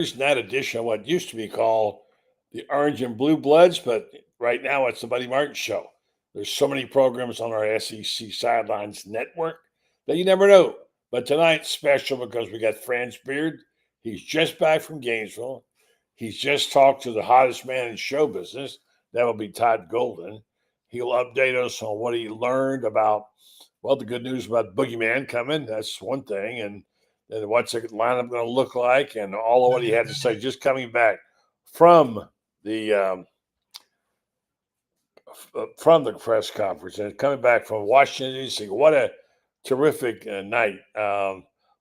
that edition of what used to be called the Orange and Blue Bloods, but right now it's the Buddy Martin Show. There's so many programs on our SEC Sidelines network that you never know. But tonight's special because we got Franz Beard. He's just back from Gainesville. He's just talked to the hottest man in show business. That will be Todd Golden. He'll update us on what he learned about, well, the good news about Boogeyman coming. That's one thing. And what's the lineup going to look like, and all of what he had to say just coming back from the press conference and coming back from Washington, D.C. What a terrific night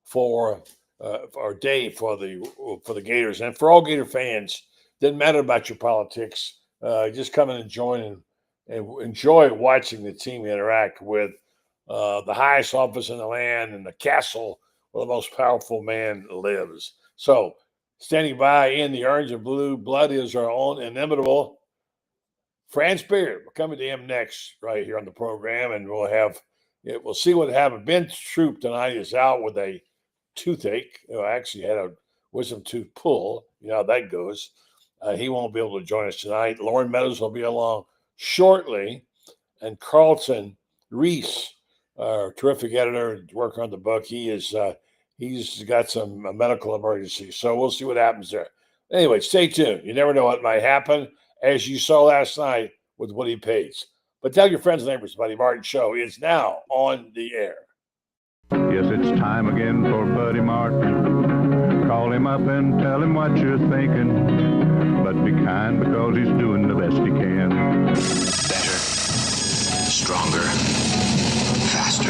for our day for the Gators and for all Gator fans. Didn't matter about your politics. Just come in and join and enjoy watching the team interact with the highest office in the land and the castle where the most powerful man lives. So, standing by in the orange and blue blood is our own inimitable Franz Beard. We're coming to him next right here on the program, and we'll see what happened. Ben Troop tonight is out with a toothache. Actually had a wisdom tooth pull. You know how that goes. He won't be able to join us tonight. Lauren Meadows will be along shortly, and Carlton Reese, our terrific editor, working on the book, he's got some medical emergency. So we'll see what happens there. Anyway, stay tuned. You never know what might happen, as you saw last night with Woody Pates. But tell your friends and neighbors, Buddy Martin Show is now on the air. Yes, it's time again for Buddy Martin. Call him up and tell him what you're thinking. But be kind because he's doing the best he can. Better, stronger, faster.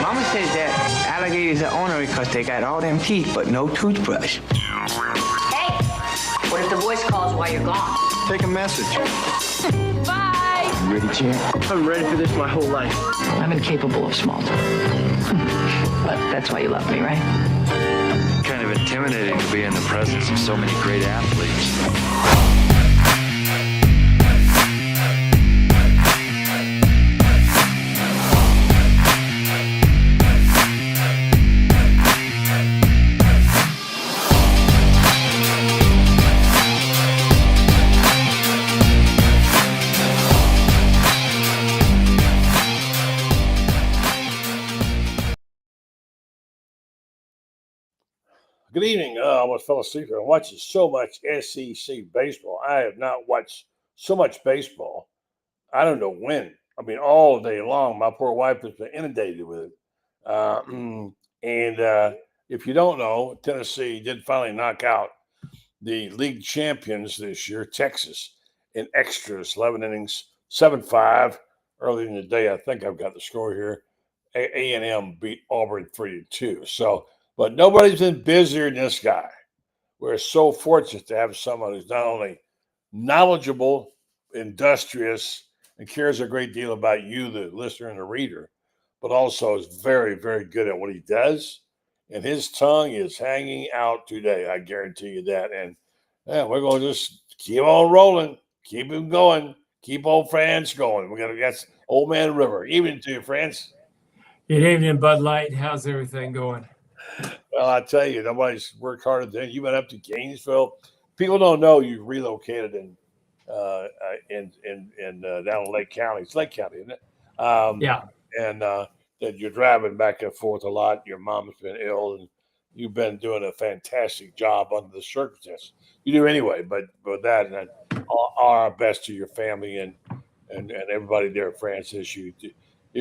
Mama says that alligators are ornery because they got all them teeth but no toothbrush. Hey, what if the voice calls while you're gone? Take a message. Bye! You ready, champ? I'm ready for this my whole life. I'm incapable of small talk. But that's why you love me, right? Kind of intimidating to be in the presence of so many great athletes. Good evening. I almost fell asleep here. I'm watching so much SEC baseball. I have not watched so much baseball. I don't know when. I mean, all day long. My poor wife has been inundated with it. If you don't know, Tennessee did finally knock out the league champions this year, Texas, in extras, 11 innings, 7-5. Early in the day, I think I've got the score here. A&M beat Auburn 3-2. So, but nobody's been busier than this guy. We're so fortunate to have someone who's not only knowledgeable, industrious, and cares a great deal about you, the listener and the reader, but also is very, very good at what he does. And his tongue is hanging out today. I guarantee you that. And we're going to just keep on rolling, keep him going, keep old Franz going. We're going to get Old Man River. Evening to you, Franz. Good evening, Bud Light. How's everything going? Well, I tell you, nobody's worked harder than you. Went up to Gainesville. People don't know you relocated down in Lake County. It's Lake County, isn't it? Yeah. And that you're driving back and forth a lot. Your mom has been ill, and you've been doing a fantastic job under the circumstances. You do anyway, but that and all our best to your family and everybody there at Francis. You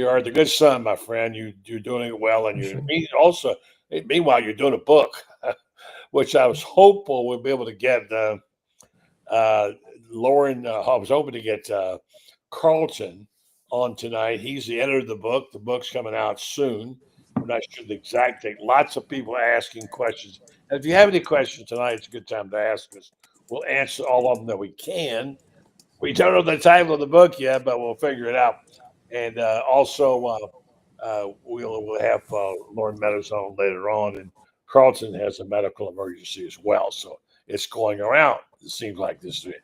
are the good son, my friend. You're doing it well, and you also. Meanwhile, you're doing a book, which I was hopeful we'd be able to get Lauren. I was hoping to get Carlton on tonight. He's the editor of the book. The book's coming out soon. I'm not sure the exact date. Lots of people asking questions. And if you have any questions tonight, it's a good time to ask us. We'll answer all of them that we can. We don't know the title of the book yet, but we'll figure it out. And also, we'll have Lauren Meadows on later on, and Carlton has a medical emergency as well. So it's going around. It seems like this week.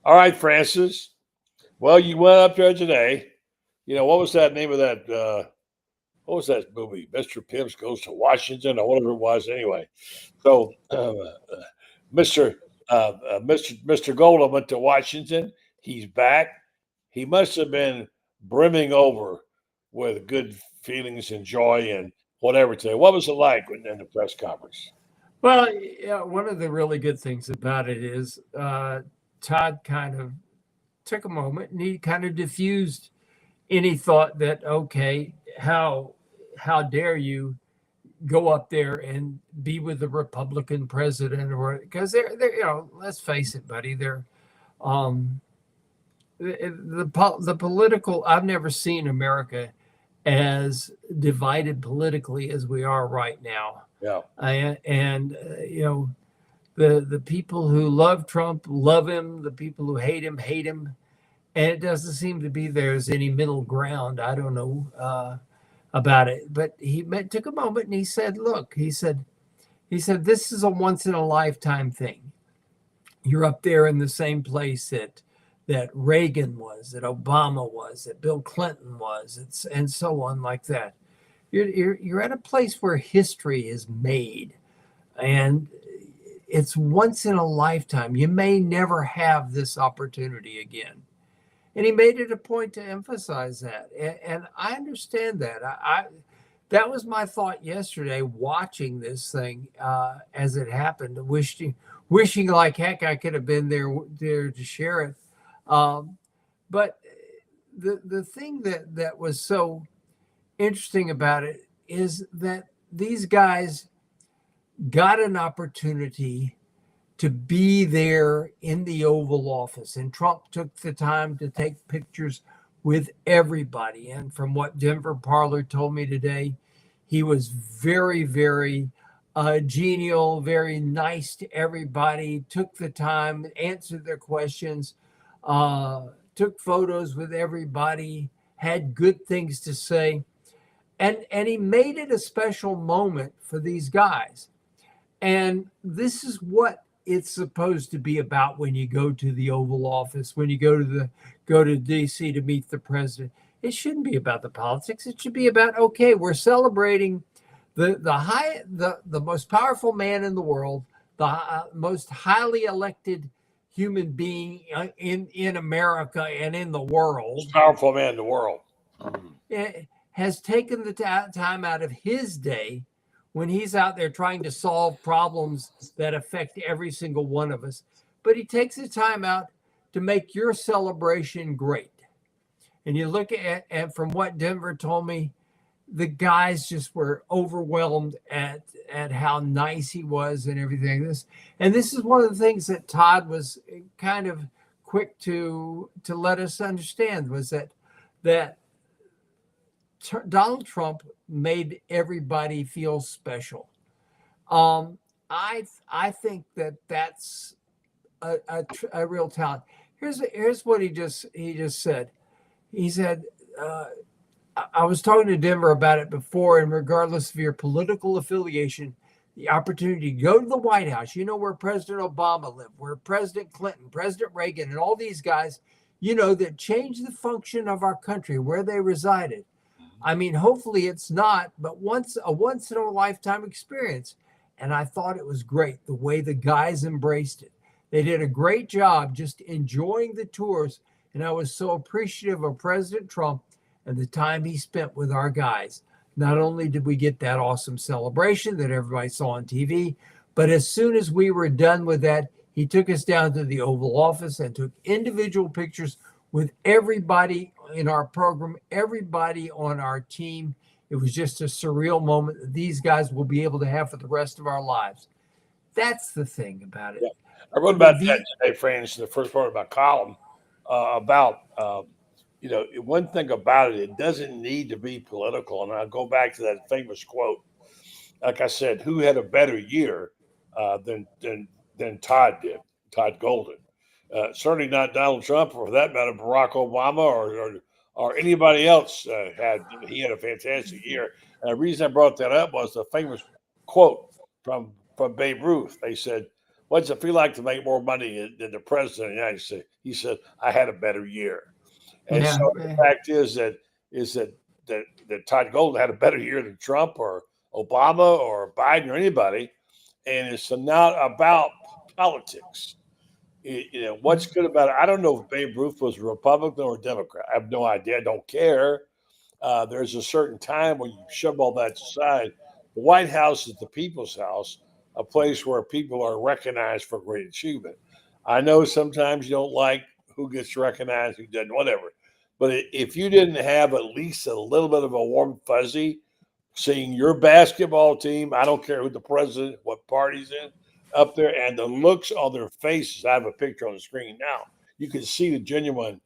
All right, Francis. Well, you went up there today. You know, what was that name of that what was that movie? Mr. Pibbs Goes to Washington or whatever it was. Anyway, so Mr. Mr. Golden went to Washington. He's back. He must have been brimming over with good feelings and joy and whatever today. What was it like in the press conference? Well, yeah, one of the really good things about it is Todd kind of took a moment and he kind of diffused any thought that, okay, how dare you go up there and be with the Republican president, or because they're let's face it, buddy, they're the political. I've never seen America as divided politically as we are right now. Yeah, the people who love Trump love him. The people who hate him hate him, and it doesn't seem to be there's any middle ground. I don't know about it, but he took a moment and he said, "Look," he said, "this is a once in a lifetime thing. You're up there in the same place that Reagan was, that Obama was, that Bill Clinton was, and so on like that. You're at a place where history is made, and it's once in a lifetime. You may never have this opportunity again." And he made it a point to emphasize that. And I understand that. That was my thought yesterday, watching this thing as it happened, wishing like heck I could have been there to share it. But the thing that was so interesting about it is that these guys got an opportunity to be there in the Oval Office. And Trump took the time to take pictures with everybody. And from what Denver Parlor told me today, he was very, very genial, very nice to everybody, took the time, answered their questions, took photos with everybody, had good things to say. And he made it a special moment for these guys. And this is what it's supposed to be about when you go to the Oval Office, when you go to D.C. to meet the president. It shouldn't be about the politics. It should be about, okay, we're celebrating the most powerful man in the world, the most highly elected human being in America and in the world. Most powerful man in the world. Has taken the time out of his day when he's out there trying to solve problems that affect every single one of us. But he takes the time out to make your celebration great. And you look at, and from what Denver told me, the guys just were overwhelmed at how nice he was and everything. This is one of the things that Todd was kind of quick to let us understand, was that Donald Trump made everybody feel special. I think that's a real talent. Here's what he just said. He said, I was talking to Denver about it before, and regardless of your political affiliation, the opportunity to go to the White House, where President Obama lived, where President Clinton, President Reagan, and all these guys, that changed the function of our country, where they resided. I mean, hopefully it's not, but a once in a lifetime experience. And I thought it was great the way the guys embraced it. They did a great job just enjoying the tours. And I was so appreciative of President Trump and the time he spent with our guys. Not only did we get that awesome celebration that everybody saw on TV, but as soon as we were done with that, he took us down to the Oval Office and took individual pictures with everybody in our program, everybody on our team. It was just a surreal moment that these guys will be able to have for the rest of our lives. That's the thing about it. Yeah. I wrote about that today, Franz, in the first part of my column, one thing about it doesn't need to be political. And I'll go back to that famous quote. Like I said, who had a better year than Todd did, Todd Golden? Certainly not Donald Trump, or for that matter, Barack Obama or anybody else. He had a fantastic year. And the reason I brought that up was the famous quote from Babe Ruth. They said, "What does it feel like to make more money than the president of the United States?" He said, "I had a better year." And so the fact is that that Todd Golden had a better year than Trump or Obama or Biden or anybody, and it's not about politics. What's good about it? I don't know if Babe Ruth was a Republican or a Democrat. I have no idea. I don't care. There's a certain time when you shove all that aside. The White House is the people's house, a place where people are recognized for great achievement. I know sometimes you don't like who gets recognized, who doesn't, whatever. But if you didn't have at least a little bit of a warm fuzzy seeing your basketball team, I don't care who the president, what party's in, up there, and the looks on their faces. I have a picture on the screen now. You can see the genuine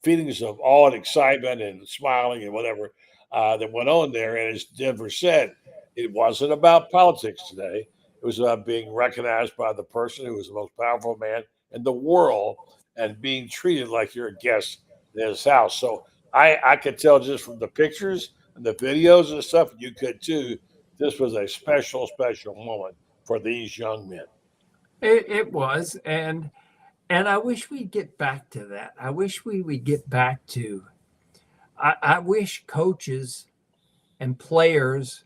feelings of awe and excitement and smiling and whatever that went on there. And as Denver said, it wasn't about politics today. It was about being recognized by the person who was the most powerful man in the world and being treated like you're a guest in his house. So I could tell just from the pictures and the videos and stuff, you could too, this was a special, special moment for these young men. It was. And I wish we'd get back to that. I wish we would get back to, I wish coaches and players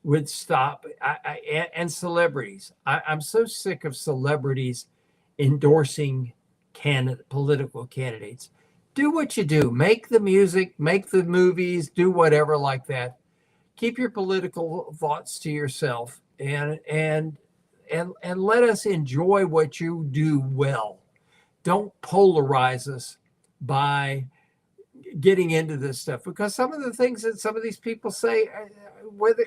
would stop, and celebrities. I'm so sick of celebrities endorsing political candidates. Do what you do. Make the music, make the movies, do whatever like that. Keep your political thoughts to yourself and let us enjoy what you do well. Don't polarize us by getting into this stuff, because some of the things that some of these people say,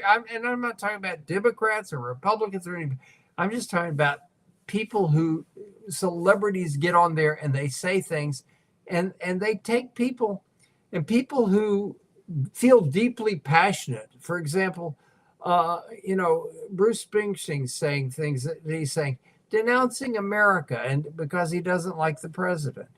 I'm not talking about Democrats or Republicans or anything. I'm just talking about people who, celebrities, get on there and they say things, and they take people who feel deeply passionate. For example, Bruce Springsteen saying things that he's saying, denouncing America, and because he doesn't like the president.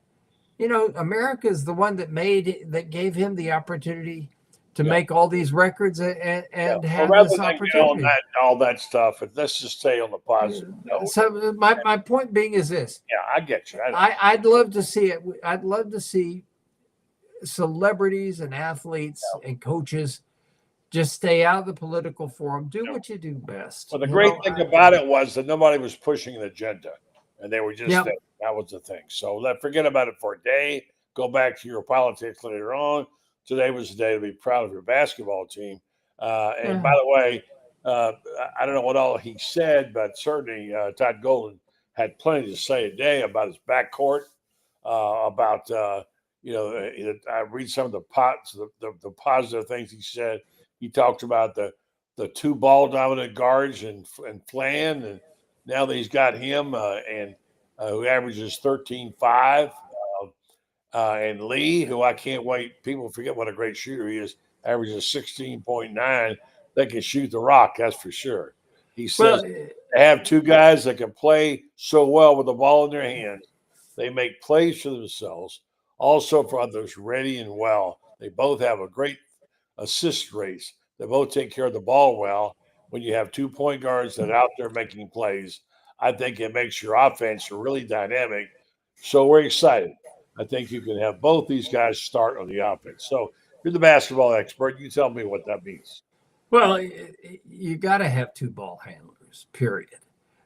America is the one that gave him the opportunity to make all these records and have this opportunity. All that stuff, and let's just stay on the positive note. So my point being is this. Yeah, I get you. I'd love to see it. I'd love to see celebrities and athletes and coaches just stay out of the political forum. Do what you do best. Well, the great thing about it was that nobody was pushing an agenda, and they were just there. That was the thing. So forget about it for a day. Go back to your politics later on. Today was the day to be proud of your basketball team. And by the way, I don't know what all he said, but certainly Todd Golden had plenty to say today about his backcourt, about I read some of the positive things he said. He talked about the two ball dominant guards and Flan, and now that he's got him who averages 13.5. And Lee, who I can't wait. People forget what a great shooter he is. Averages 16.9. They can shoot the rock, that's for sure. He says they have two guys that can play so well with the ball in their hands. They make plays for themselves, also for others, ready and well. They both have a great assist race. They both take care of the ball well. When you have 2 point guards that are out there making plays, I think it makes your offense really dynamic. So we're excited. I think you can have both these guys start on the offense. So you're the basketball expert. You tell me what that means. Well, you got to have two ball handlers, period.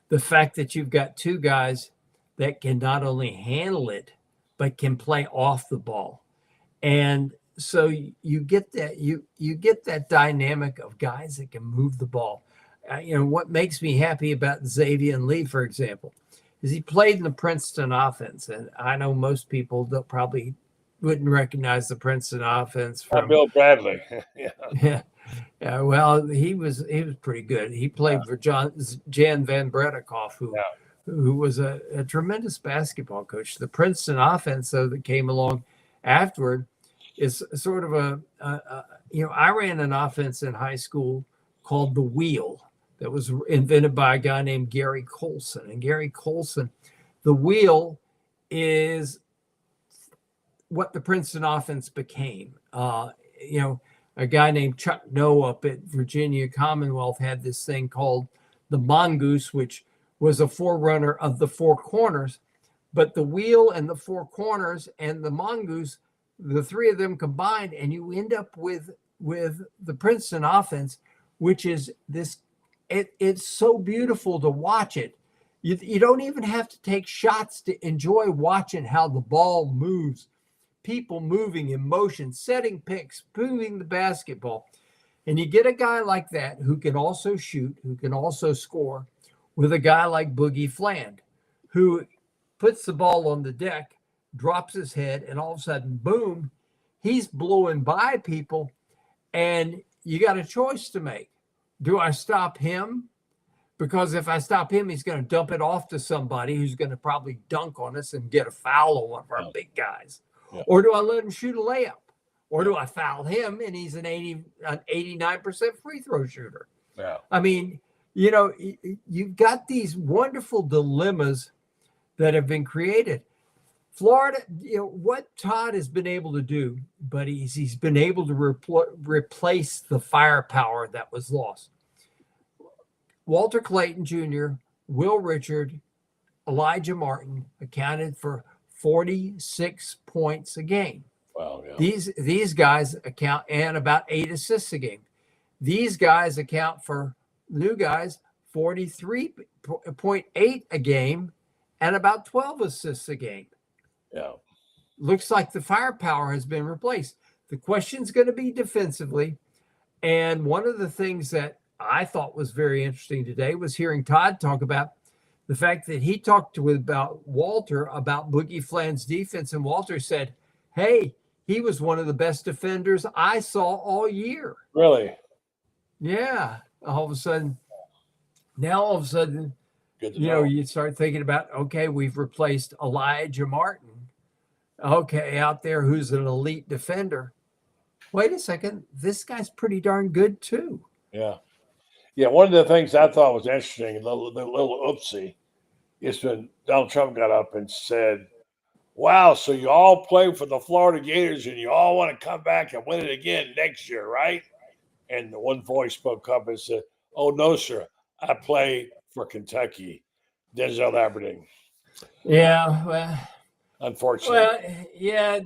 The fact that you've got two guys that can not only handle it, but can play off the ball. And so you get that you get that dynamic of guys that can move the ball. What makes me happy about Xavier and Lee, for example, is he played in the Princeton offense. And I know most people probably wouldn't recognize the Princeton offense from Bill Bradley. Yeah. Well, he was pretty good. He played for Jan Van Bredikoff, who was a tremendous basketball coach. The Princeton offense, though, that came along afterward is sort of I ran an offense in high school called the Wheel that was invented by a guy named Gary Colson. And Gary Colson, the Wheel is what the Princeton offense became. A guy named Chuck Noe up at Virginia Commonwealth had this thing called the Mongoose, which was a forerunner of the Four Corners. But the Wheel and the Four Corners and the Mongoose, the three of them combined, and you end up with with the Princeton offense, which is this. It's so beautiful to watch it. You don't even have to take shots to enjoy watching how the ball moves, people moving in motion, setting picks, moving the basketball. And you get a guy like that who can also shoot, who can also score, with a guy like Boogie Fland, who puts the ball on the deck, drops his head, and all of a sudden, boom, he's blowing by people. And you got a choice to make. Do I stop him? Because if I stop him, he's going to dump it off to somebody who's going to probably dunk on us and get a foul on one of our big guys. Yeah. Or do I let him shoot a layup? Or do I foul him and he's an 89% free throw shooter? Yeah. I mean, you know, you've got these wonderful dilemmas that have been created. Florida, you know, what Todd has been able to do, but he's been able to replace the firepower that was lost. Walter Clayton Jr., Will Richard, Elijah Martin accounted for 46 points a game. Wow, yeah. These guys account, and about 8 assists a game. These guys account for, new guys, 43.8 a game and about 12 assists a game. Yeah. Looks like the firepower has been replaced. The question's going to be defensively. And one of the things that I thought was very interesting today was hearing Todd talk about the fact that he talked about Walter about Boogie Fland's defense. And Walter said, hey, he was one of the best defenders I saw all year. Really? Yeah. All of a sudden, you know, you start thinking about, okay, we've replaced Elijah Martin. Okay, out there who's an elite defender. Wait a second, this guy's pretty darn good too. Yeah. Yeah, one of the things I thought was interesting, the little oopsie, is when Donald Trump got up and said, wow, so you all play for the Florida Gators and you all want to come back and win it again next year, right? And the one voice spoke up and said, oh, no, sir, I play for Kentucky, Denzel Aberdeen. Yeah, well, unfortunately. Well, yeah,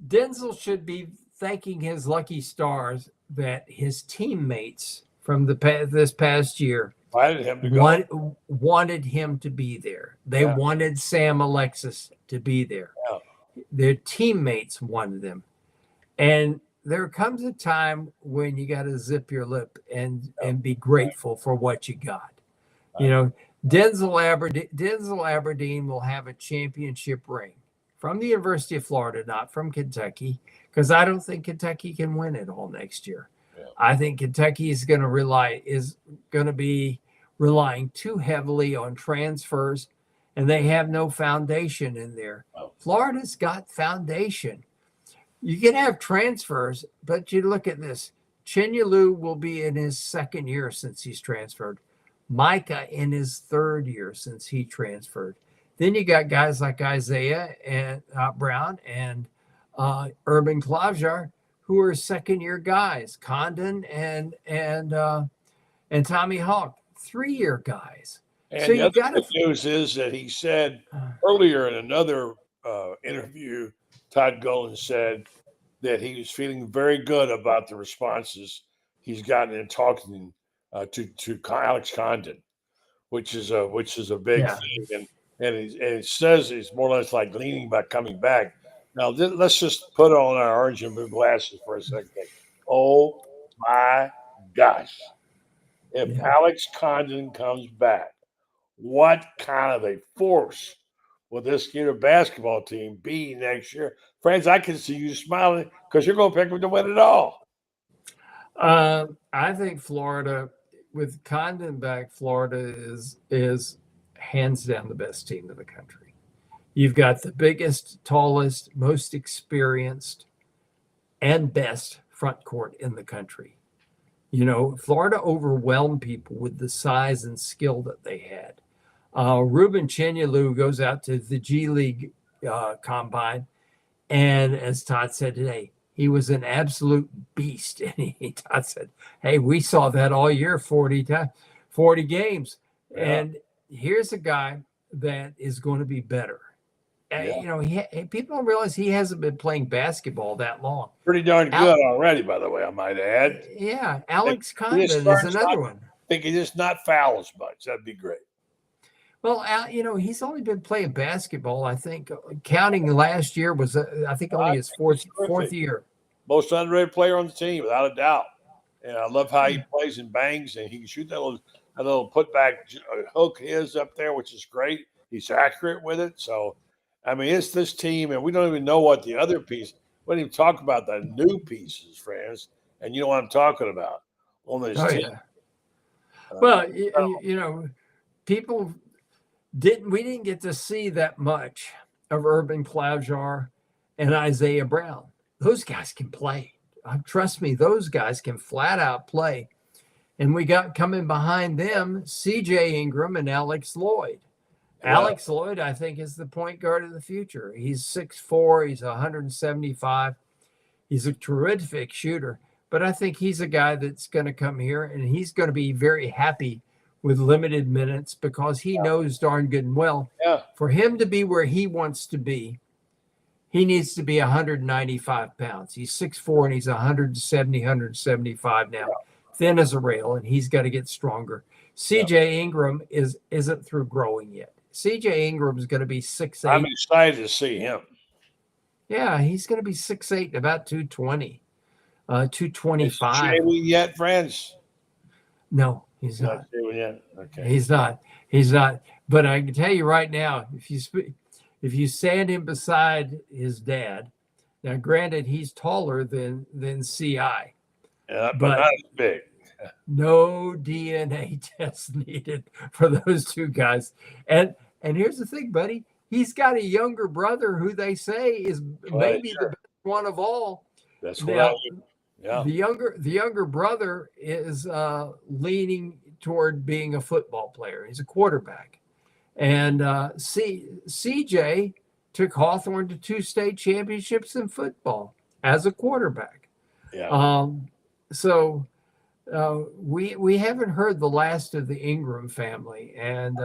Denzel should be thanking his lucky stars that his teammates from this past year wanted him to be there. They wanted Sam Alexis to be there. Yeah. Their teammates wanted them. And there comes a time when you got to zip your lip and be grateful for what you got. You know, Denzel Aberdeen will have a championship ring from the University of Florida, not from Kentucky, because I don't think Kentucky can win it all next year. Yeah. I think Kentucky is going to be relying too heavily on transfers, and they have no foundation in there. Oh. Florida's got foundation. You can have transfers, but you look at this. Chinyelu will be in his second year since he's transferred. Micah in his third year since he transferred. Then you got guys like Isaiah and Brown and Urban Klajar, who are second-year guys. Condon and Tommy Hawk, 3-year guys. And so the other news is that he said earlier in another interview, Todd Golden said that he was feeling very good about the responses he's gotten in talking to Alex Condon, which is a big thing, and it says he's more or less like leaning by coming back. Now let's just put on our orange and blue glasses for a second. Oh my gosh! If Alex Condon comes back, what kind of a force will this Gator basketball team be next year? Friends, I can see you smiling because you're going to pick them to win it all. I think Florida, with Condon back, Florida is hands down the best team in the country. You've got the biggest, tallest, most experienced, and best front court in the country. You know, Florida overwhelmed people with the size and skill that they had. Ruben Chinyelu goes out to the G League combine, and as Todd said today, he was an absolute beast. And Todd said, hey, we saw that all year, 40 games. Yeah. And here's a guy that is going to be better Yeah. You know, people don't realize he hasn't been playing basketball that long. Pretty darn good already, by the way, I might add. Yeah, Alex He Condon just is learns another not- one. I think he just not foul as much. That'd be great. Well, you know, he's only been playing basketball. I think counting last year was, I think, only his fourth year. Most underrated player on the team, without a doubt. And I love how he plays and bangs, and he can shoot that little putback hook is up there, which is great. He's accurate with it. So, I mean, it's this team, and we don't even know what the other piece. We didn't even talk about the new pieces, friends. And you know what I'm talking about on this team. Yeah. Well, you know, people we didn't get to see that much of Urban Cloudjar and Isaiah Brown. Those guys can play. Trust me, those guys can flat out play. And we got coming behind them, CJ Ingram and Alex Lloyd. Yeah. Alex Lloyd, I think, is the point guard of the future. He's 6'4", he's 175. He's a terrific shooter. But I think he's a guy that's going to come here, and he's going to be very happy with limited minutes because he knows darn good and well. Yeah. For him to be where he wants to be, he needs to be 195 pounds. He's 6'4", and he's 170, 175 now. Thin as a rail, and he's got to get stronger. CJ Ingram isn't through growing yet. CJ Ingram is going to be 6'8". I'm excited to see him. Yeah, he's going to be 6'8", about 220, 225. Is he yet, friends? No, he's not. Yet? Okay. He's not. He's not. But I can tell you right now, if you stand him beside his dad, now granted he's taller than CI, Yeah, but not as big. no DNA test needed for those two guys. And here's the thing, buddy. He's got a younger brother who they say is maybe the best one of all. That's what The younger brother is leaning toward being a football player. He's a quarterback. And CJ took Hawthorne to 2 state championships in football as a quarterback. Yeah. So we haven't heard the last of the Ingram family, and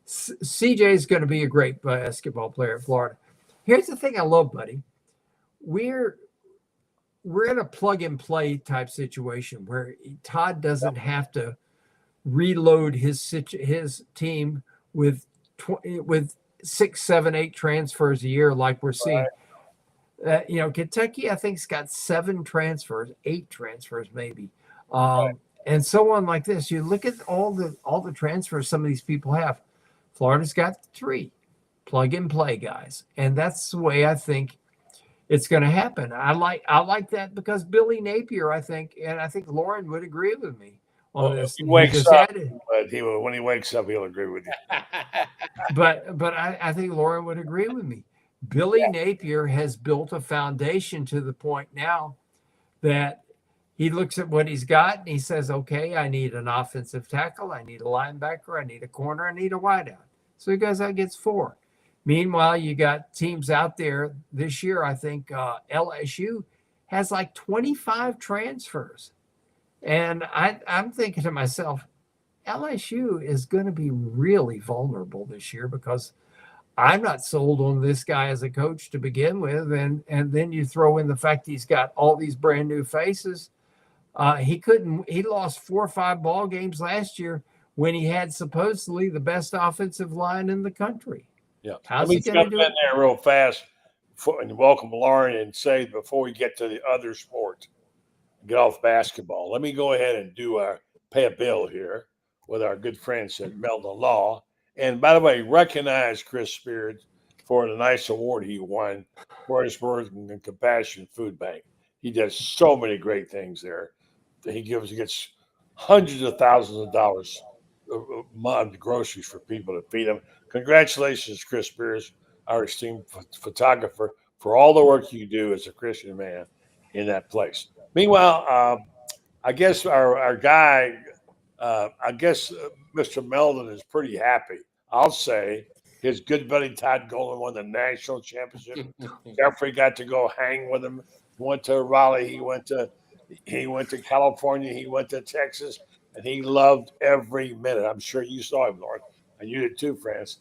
CJ is going to be a great basketball player at Florida. Here's the thing I love, buddy. We're in a plug and play type situation where Todd doesn't have to reload his team with 6, 7, 8 transfers a year like we're seeing. You know, Kentucky, I think, has got 7 transfers, 8 transfers maybe, and so on like this. You look at all the transfers some of these people have. Florida's got 3 plug and play guys, and that's the way I think it's going to happen. I like that because Billy Napier, I think Lauren would agree with me on this. He wakes up, but when he wakes up, he'll agree with you. but I think Lauren would agree with me. Billy Napier has built a foundation to the point now that he looks at what he's got and he says, okay, I need an offensive tackle, I need a linebacker, I need a corner, I need a wideout. So he goes out, gets 4. Meanwhile, you got teams out there this year. I think LSU has like 25 transfers. And I'm thinking to myself, LSU is going to be really vulnerable this year because I'm not sold on this guy as a coach to begin with. And then you throw in the fact he's got all these brand new faces. He lost 4 or 5 ball games last year when he had supposedly the best offensive line in the country. Yeah. How's Let me he going to jump do in it? there real fast and welcome Lauren and say before we get to the other sport, get off basketball, let me go ahead and pay a bill here with our good friends at Meldon Law. And by the way, recognize Chris Beard for the nice award he won for his work in the Compassion Food Bank. He does so many great things there. He gets hundreds of thousands of dollars a month groceries for people to feed them. Congratulations, Chris Spears, our esteemed photographer, for all the work you do as a Christian man in that place. Meanwhile, I guess our guy, Mr. Meldon is pretty happy. I'll say his good buddy Todd Golden won the national championship. Jeffrey got to go hang with him. He went to Raleigh. He went to California. He went to Texas, and he loved every minute. I'm sure you saw him, Lord, and you did too, Franz.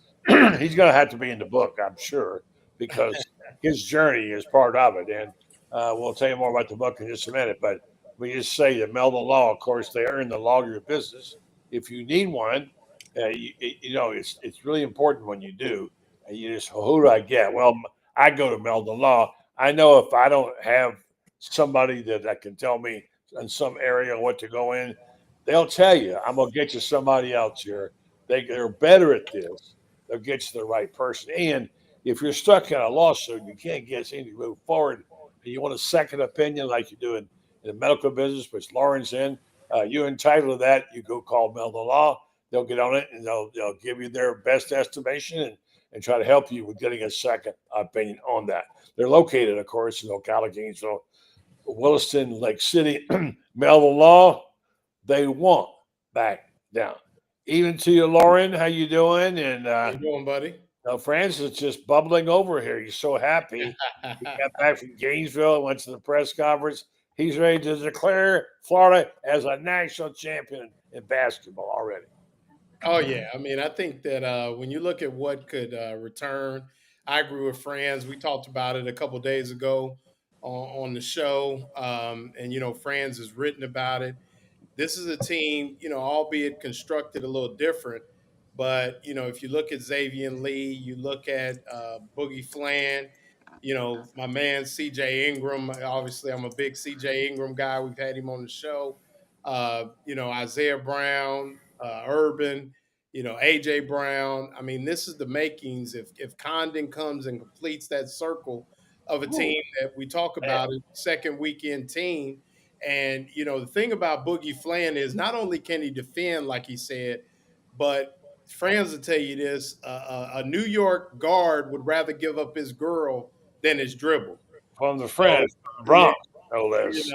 he's going to have to be in the book, I'm sure, because his journey is part of it. And we'll tell you more about the book in just a minute. But we just say that Meldon Law, of course, they earn the lawyer business. If you need one, it's really important when you do. And you just, who do I get? Well, I go to Meldon Law. I know if I don't have somebody that can tell me in some area what to go in, they'll tell you, I'm going to get you somebody else here. They're better at this. They'll get you the right person. And if you're stuck in a lawsuit, you can't get anything to move forward, and you want a second opinion like you do in the medical business, which Lauren's in, you're entitled to that. You go call Meldon Law. They'll get on it, and they'll give you their best estimation and try to help you with getting a second opinion on that. They're located, of course, in Ocala, Gainesville, Williston, Lake City. Meldon Law, they won't back down. Even to you, Lauren, how you doing? And how you doing, buddy? Franz is just bubbling over here. He's so happy. He got back from Gainesville, went to the press conference. He's ready to declare Florida as a national champion in basketball already. Oh, yeah. I mean, I think that when you look at what could return, I agree with Franz. We talked about it a couple of days ago on the show. And, Franz has written about it. This is a team, albeit constructed a little different. But, if you look at Xavier Lee, you look at Boogie Flan, my man C.J. Ingram. Obviously, I'm a big C.J. Ingram guy. We've had him on the show. Isaiah Brown, Urban, A.J. Brown. I mean, this is the makings. If Condon comes and completes that circle of a team that we talk about, a second weekend team. And, the thing about Boogie Flan is not only can he defend, like he said, but Franz will tell you this, a New York guard would rather give up his girl than his dribble. From the Bronx, no less.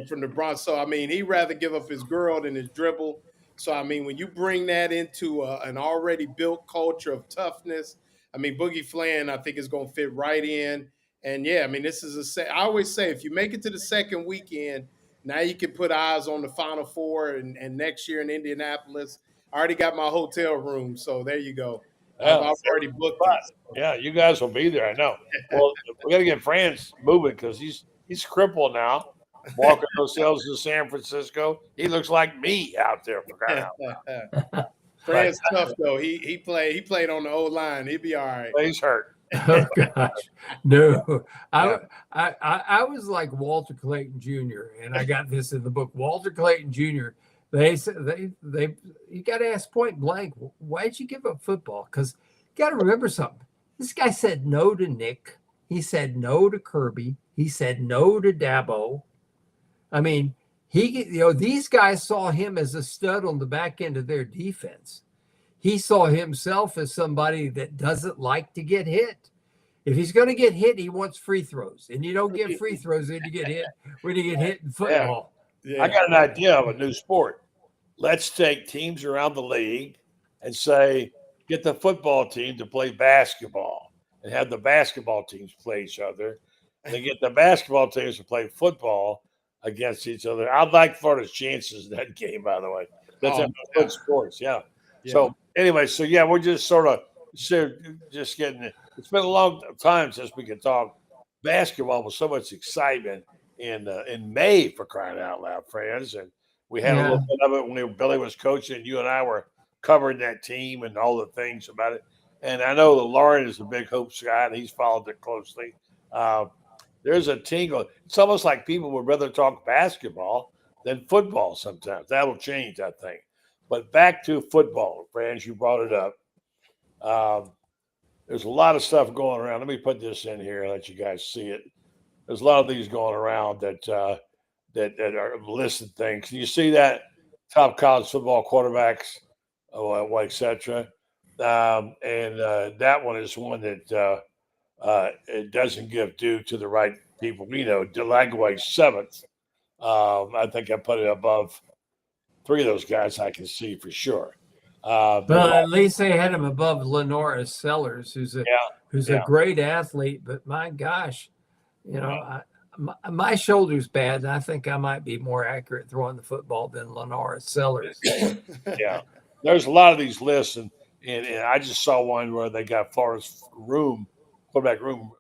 From the Bronx. So, I mean, he'd rather give up his girl than his dribble. So, I mean, when you bring that into an already built culture of toughness, I mean, Boogie Flan, I think, is going to fit right in. And, I mean, this is I always say, if you make it to the second weekend, now you can put eyes on the Final Four and next year in Indianapolis. I already got my hotel room, so there you go. I've already booked it. Yeah, you guys will be there, I know. Well, we got to get Franz moving because he's crippled now, walking those hills to San Francisco. He looks like me out there for crying out loud. Franz tough though. He played on the old line. He'd be all right. He's hurt. Oh gosh, no! I was like Walter Clayton Jr. and I got this in the book. Walter Clayton Jr. They said you got to ask point blank, why'd you give up football? Because you got to remember something. This guy said no to Nick. He said no to Kirby. He said no to Dabo. I mean, these guys saw him as a stud on the back end of their defense. He saw himself as somebody that doesn't like to get hit. If he's going to get hit, he wants free throws. And you don't get free throws when you get hit in football. Yeah. I got an idea of a new sport. Let's take teams around the league and say, get the football team to play basketball and have the basketball teams play each other. And then get the basketball teams to play football against each other. I'd like Florida's chances in that game, by the way. That's good sports, yeah. So anyway, we're just sort of just getting it. It's been a long time since we could talk basketball with so much excitement in May, for crying out loud, friends. And we had a little bit of it when Billy was coaching. You and I were covering that team and all the things about it. And I know that Lauren is a big hoops guy, and he's followed it closely. There's a tingle. It's almost like people would rather talk basketball than football sometimes. That'll change, I think. But back to football, Franz, you brought it up. There's a lot of stuff going around. Let me put this in here and let you guys see it. There's a lot of these going around that are listed things. You see that top college football quarterbacks, et cetera. And that one is one that it doesn't give due to the right people. Delagway 7th. I think I put it above 3 of those guys I can see for sure. But at least they had him above Lenora Sellers, who's a great athlete. But my gosh, my shoulder's bad, and I think I might be more accurate throwing the football than Lenora Sellers. Yeah, there's a lot of these lists, and And I just saw one where they got Florida's quarterback room.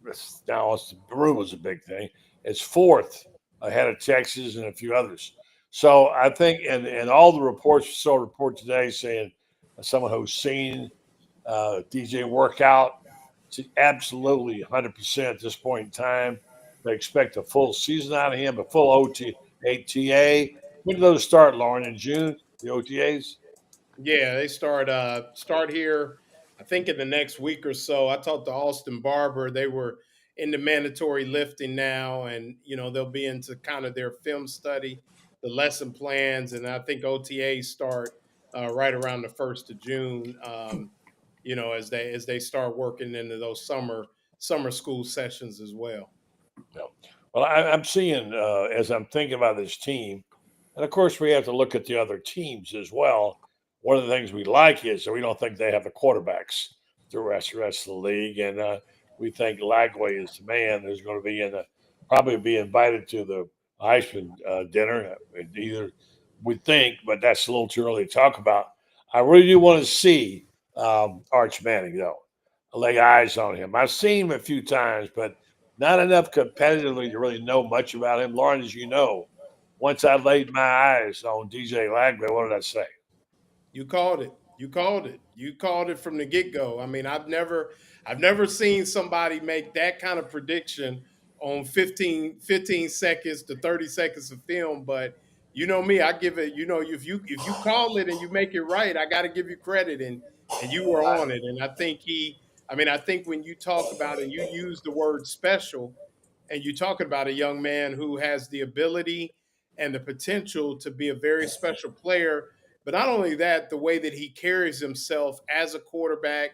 The room was a big thing. It's fourth ahead of Texas and a few others. So I think, and all the reports, saw a report today saying someone who's seen DJ work out, absolutely 100% at this point in time. They expect a full season out of him, a full OTA. When do those start, Lauren? In June, the OTAs? Yeah, they start here, I think in the next week or so. I talked to Austin Barber. They were into mandatory lifting now, and they'll be into kind of their film study, the lesson plans, and I think OTAs start right around the 1st of June. As they start working into those summer school sessions as well. Yeah. Well, I'm seeing as I'm thinking about this team, and of course we have to look at the other teams as well. One of the things we like is that we don't think they have the quarterbacks the rest of the league, and we think Lagway is the man who's going to be probably be invited to the Heisman dinner. Either we think, but that's a little too early to talk about. I really do want to see Arch Manning, though. I lay eyes on him. I've seen him a few times, but not enough competitively to really know much about him. Lauren, as you know, once I laid my eyes on DJ Lagway, what did I say? You called it. You called it. You called it from the get-go. I mean, I've never seen somebody make that kind of prediction on 15 seconds to 30 seconds of film. But you know me, I give it. If you call it and you make it right, I got to give you credit, and you were on it. And I think I think when you talk about it, you use the word special, and you're talking about a young man who has the ability and the potential to be a very special player. But not only that, the way that he carries himself as a quarterback,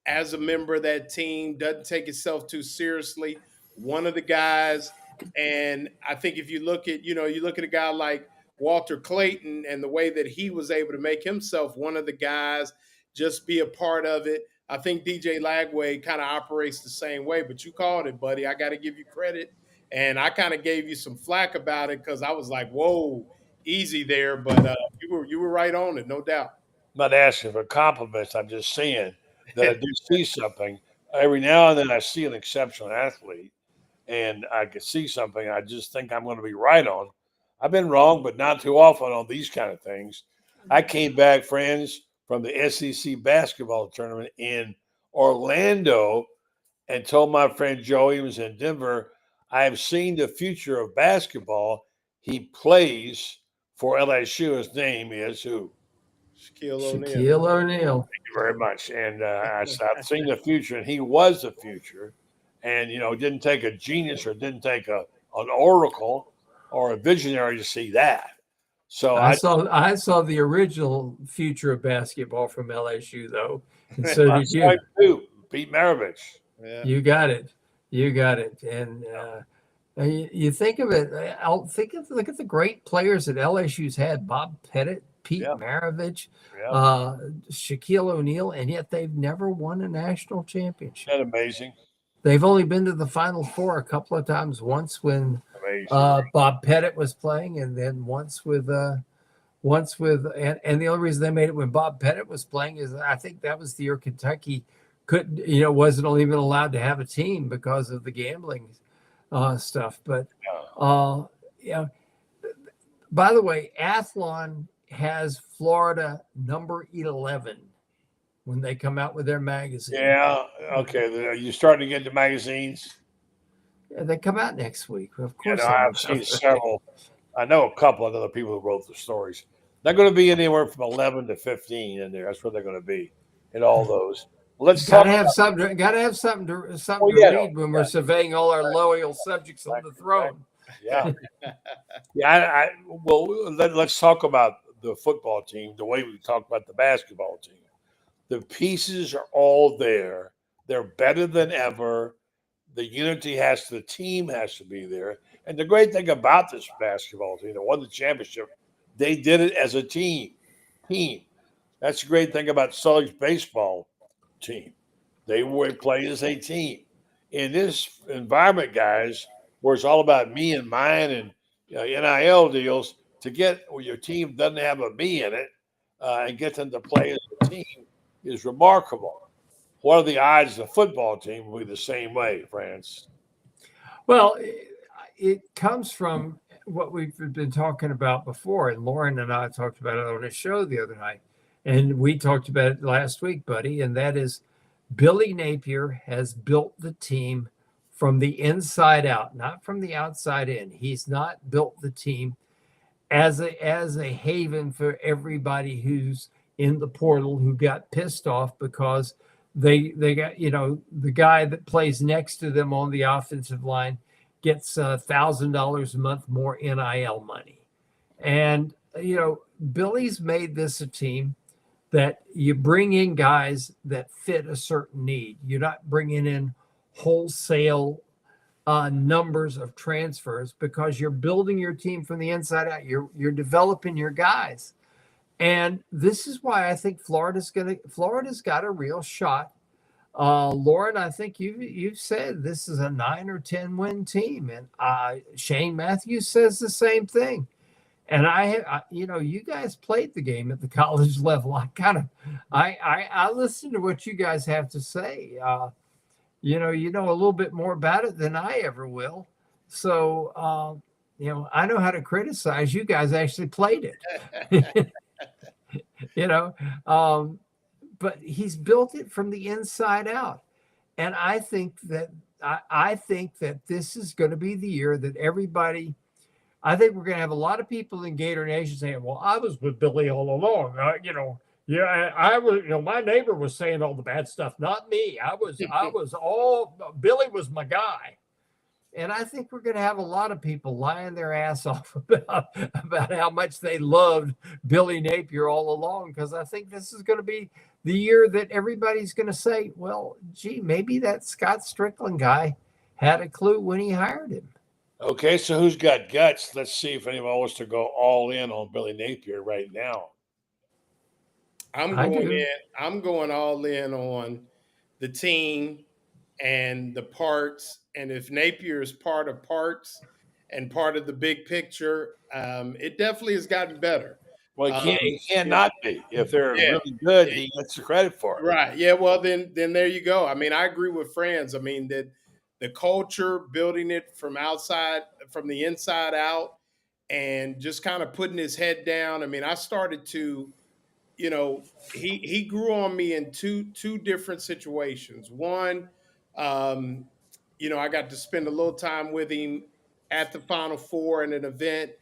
as a member of that team, doesn't take himself too seriously. One of the guys, and I think if you look at a guy like Walter Clayton and the way that he was able to make himself one of the guys, just be a part of it. I think DJ Lagway kind of operates the same way, but you called it, buddy. I got to give you credit. And I kind of gave you some flack about it because I was like, whoa, easy there. But you were right on it, no doubt. I'm not asking for compliments. I'm just saying that I do see something. Every now and then I see an exceptional athlete, and I can see something I just think I'm going to be right on. I've been wrong, but not too often on these kind of things. I came back, friends, from the SEC basketball tournament in Orlando and told my friend Joey, who was in Denver, I have seen the future of basketball. He plays for LSU. His name is who? Shaquille O'Neal. Thank you very much. And I've seen the future, and he was the future. And, it didn't take a genius or didn't take an oracle or a visionary to see that. So I saw the original future of basketball from LSU, though. And so did you. Too. Pete Maravich. Yeah. You got it. And you think of it. Look at the great players that LSU's had: Bob Pettit, Pete Maravich, Shaquille O'Neal, and yet they've never won a national championship. Isn't that amazing? They've only been to the Final Four a couple of times. Once when Bob Pettit was playing, and then once with and the only reason they made it when Bob Pettit was playing is I think that was the year Kentucky wasn't even allowed to have a team because of the gambling stuff. But by the way, Athlon has Florida number 11 when they come out with their magazine. Yeah. Okay. Are you starting to get the magazines? Yeah, they come out next week. Of course. I've seen several. I know a couple of other people who wrote the stories. They're going to be anywhere from 11 to 15 in there. That's where they're going to be in all those. Let's talk. Got to have something to read when we're surveying all our loyal subjects on the throne. Yeah. Let's talk about the football team the way we talk about the basketball team. The pieces are all there. They're better than ever. The the team has to be there. And the great thing about this basketball team that won the championship, they did it as a team. That's the great thing about Celtics baseball team. They play as a team. In this environment, guys, where it's all about me and mine and NIL deals, to get where your team doesn't have a me in it and get them to play as a team, is remarkable. What are the odds the football team will be the same way, France? Well, it comes from what we've been talking about before, and Lauren and I talked about it on a show the other night, and we talked about it last week, buddy, and that is Billy Napier has built the team from the inside out, not from the outside in. He's not built the team as a haven for everybody who's in the portal who got pissed off because they got, the guy that plays next to them on the offensive line gets $1,000 a month more NIL money. And, Billy's made this a team that you bring in guys that fit a certain need. You're not bringing in wholesale numbers of transfers because you're building your team from the inside out. You're developing your guys. And this is why I think Florida's got a real shot. Lauren, I think you've said this is a 9 or 10 win team, and Shane Matthews says the same thing. And you guys played the game at the college level. I listen to what you guys have to say. You know a little bit more about it than I ever will. So, I know how to criticize. You guys actually played it. But he's built it from the inside out. And I think that this is going to be the year that everybody, I think we're going to have a lot of people in Gator Nation saying, well, I was with Billy all along. I was, my neighbor was saying all the bad stuff, not me. Billy was my guy. And I think we're going to have a lot of people lying their ass off about how much they loved Billy Napier all along, because I think this is going to be the year that everybody's going to say, well, gee, maybe that Scott Strickland guy had a clue when he hired him. Okay, so who's got guts? Let's see if anyone wants to go all in on Billy Napier right now. I'm going all in on the team and the parts. And if Napier is part of parts and part of the big picture, it definitely has gotten better. Well, he cannot be. If they're really good, he gets the credit for it. Right. Yeah, well, then there you go. I mean, I agree with Franz. I mean, that the culture, building it from the inside out, and just kind of putting his head down. I mean, I started to, he grew on me in two different situations. One, I got to spend a little time with him at the Final Four in an event.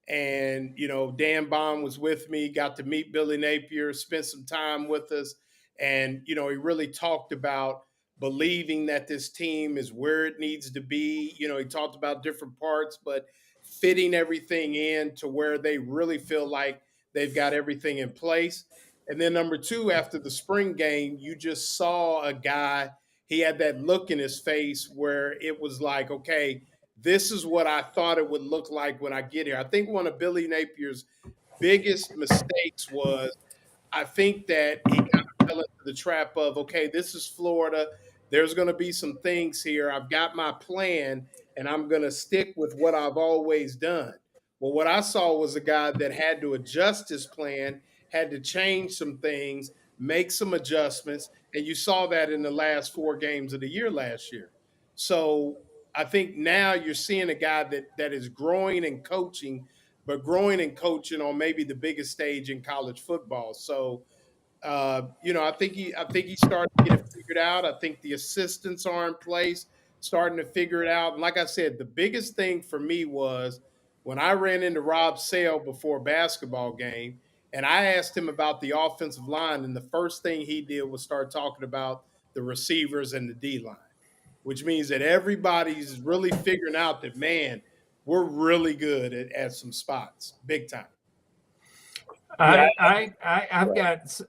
And, Dan Bond was with me, got to meet Billy Napier, spent some time with us. And, he really talked about believing that this team is where it needs to be. He talked about different parts, but fitting everything in to where they really feel like they've got everything in place. And then number two, after the spring game, you just saw a guy, he had that look in his face where it was like, okay, this is what I thought it would look like when I get here. I think one of Billy Napier's biggest mistakes was, I think that he kind of fell into the trap of, okay, this is Florida. There's going to be some things here. I've got my plan, and I'm going to stick with what I've always done. Well, what I saw was a guy that had to adjust his plan, had to change some things, make some adjustments, and you saw that in the last 4 games of the year last year. So I think now you're seeing a guy that is growing and coaching, but growing and coaching on maybe the biggest stage in college football. So, I think he started to get it figured out. I think the assistants are in place, starting to figure it out. And like I said, the biggest thing for me was when I ran into Rob Sale before a basketball game, and I asked him about the offensive line, and the first thing he did was start talking about the receivers and the D-line, which means that everybody's really figuring out that, man, we're really good at some spots, big time. I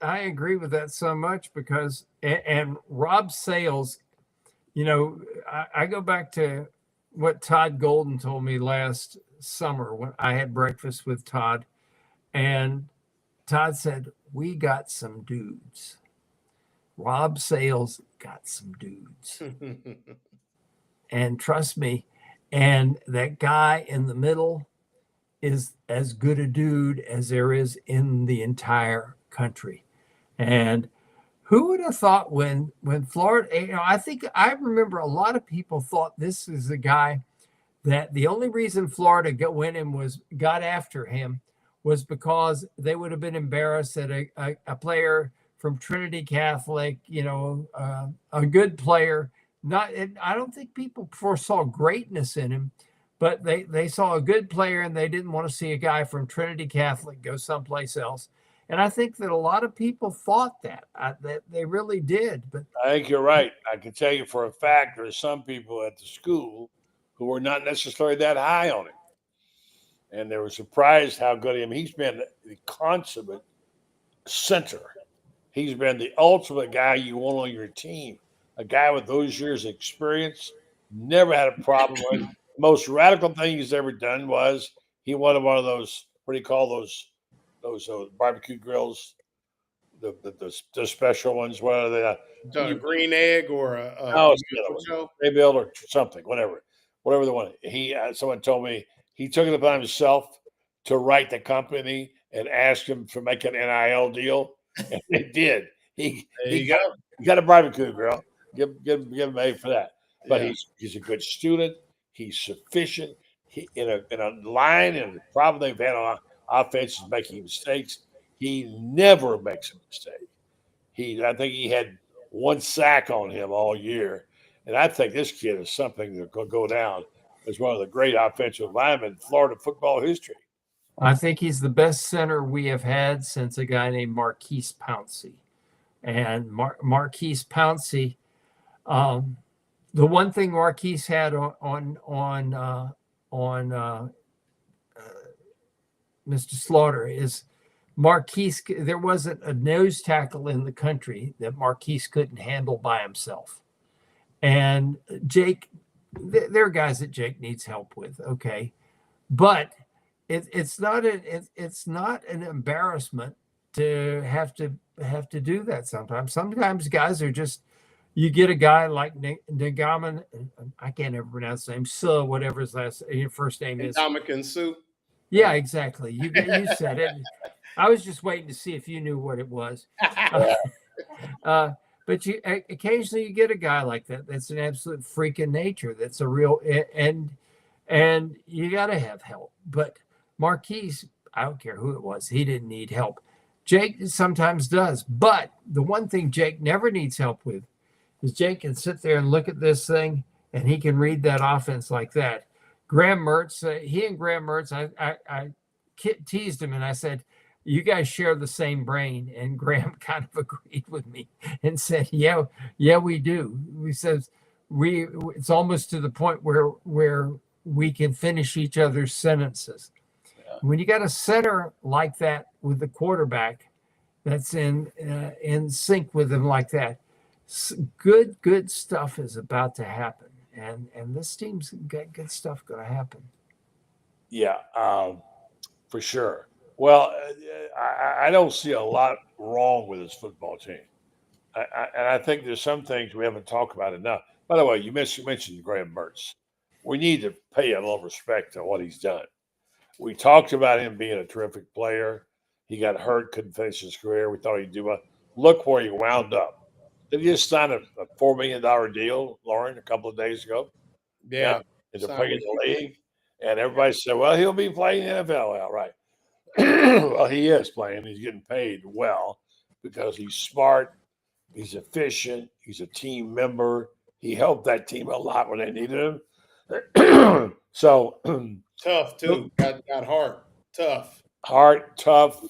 agree with that so much because, and Rob Sales, I go back to what Todd Golden told me last summer when I had breakfast with Todd, and Todd said, we got some dudes. Rob Sales got some dudes. And trust me, and that guy in the middle is as good a dude as there is in the entire country. And Who would have thought when Florida, I remember a lot of people thought this is a guy that the only reason Florida went and got after him was because they would have been embarrassed that a player from Trinity Catholic, a good player. I don't think people foresaw greatness in him, but they saw a good player and they didn't want to see a guy from Trinity Catholic go someplace else. And I think that a lot of people thought that they really did. But I think you're right. I can tell you for a fact there are some people at the school who were not necessarily that high on him. And they were surprised how good he's been the consummate center. He's been the ultimate guy you want on your team. A guy with those years of experience, never had a problem with. The most radical thing he's ever done was he wanted one of those, what do you call those barbecue grills? The special ones, what are they? The green egg or maybe or something, whatever the one. Someone told me he took it upon himself to write the company and ask him to make an NIL deal, and they did. He got a barbecue grill. Give him A for that. But he's a good student. He's sufficient. He in a line, and the problem they've had on offense is making mistakes. He never makes a mistake. I think he had one sack on him all year. And I think this kid is something that will go down as one of the great offensive linemen in Florida football history. I think he's the best center we have had since a guy named Marquise Pouncey. And Marquise Pouncey, the one thing Marquise had on Mr. Slaughter is Marquise. There wasn't a nose tackle in the country that Marquise couldn't handle by himself. And Jake, there are guys that Jake needs help with, okay, but it's not an embarrassment to have to do that sometimes. Sometimes guys are just, you get a guy like Negaman, I can't ever pronounce his name, So whatever his first name is. Ndamukong Suh. Yeah, exactly. You said it. I was just waiting to see if you knew what it was. But occasionally you get a guy like that. That's an absolute freak in nature. That's a real and you got to have help. But Marquise, I don't care who it was, he didn't need help. Jake sometimes does. But the one thing Jake never needs help with is Jake can sit there and look at this thing, and he can read that offense like that. Graham Mertz, he and Graham Mertz, I teased him and I said, you guys share the same brain. And Graham kind of agreed with me and said, yeah, we do. We says it's almost to the point where we can finish each other's sentences. Yeah. When you got a center like that with the quarterback that's in sync with him like that, good stuff is about to happen. And this team's got good stuff going to happen. Yeah, for sure. Well, I don't see a lot wrong with this football team. And I think there's some things we haven't talked about enough. By the way, you mentioned Graham Mertz. We need to pay a little respect to what he's done. We talked about him being a terrific player. He got hurt, couldn't finish his career. We thought he'd do well. Look where he wound up. Did he just sign a $4 million deal, Lauren, a couple of days ago? Yeah. To play in the league. And everybody said, well, he'll be playing the NFL. Well, right. Well, he is playing. He's getting paid well because he's smart. He's efficient. He's a team member. He helped that team a lot when they needed him. So tough too. Got heart. Tough. Heart, tough.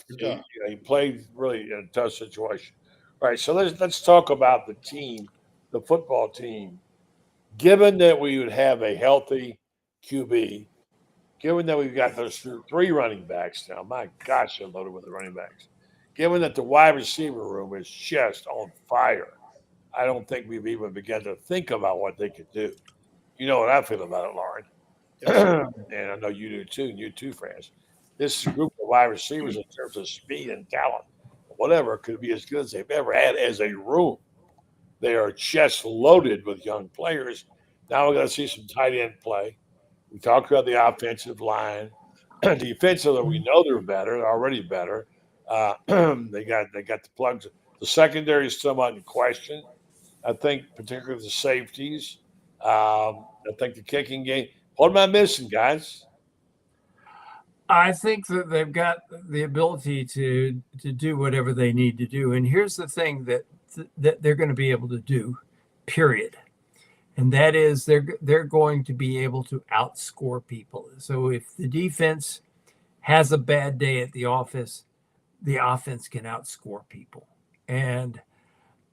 He played really in a tough situation. All right. So let's talk about the team, the football team. Given that we would have a healthy QB, given that we've got those three running backs now, my gosh, they're loaded with the running backs. Given that the wide receiver room is just on fire, I don't think we've even begun to think about what they could do. You know what I feel about it, Lauren. Yes. And I know you do too, and you too, Franz. This group of wide receivers in terms of speed and talent, whatever, could be as good as they've ever had as a room. They are just loaded with young players. Now we're going to see some tight end play. We talked about the offensive line. Defensively, we know they're better. They're already better. They got the plugs. The secondary is somewhat in question. I think particularly the safeties. I think the kicking game. What am I missing, guys? I think that they've got the ability to do whatever they need to do. And here's the thing that they're going to be able to do, period. And that is they're going to be able to outscore people. So if the defense has a bad day at the offense can outscore people. And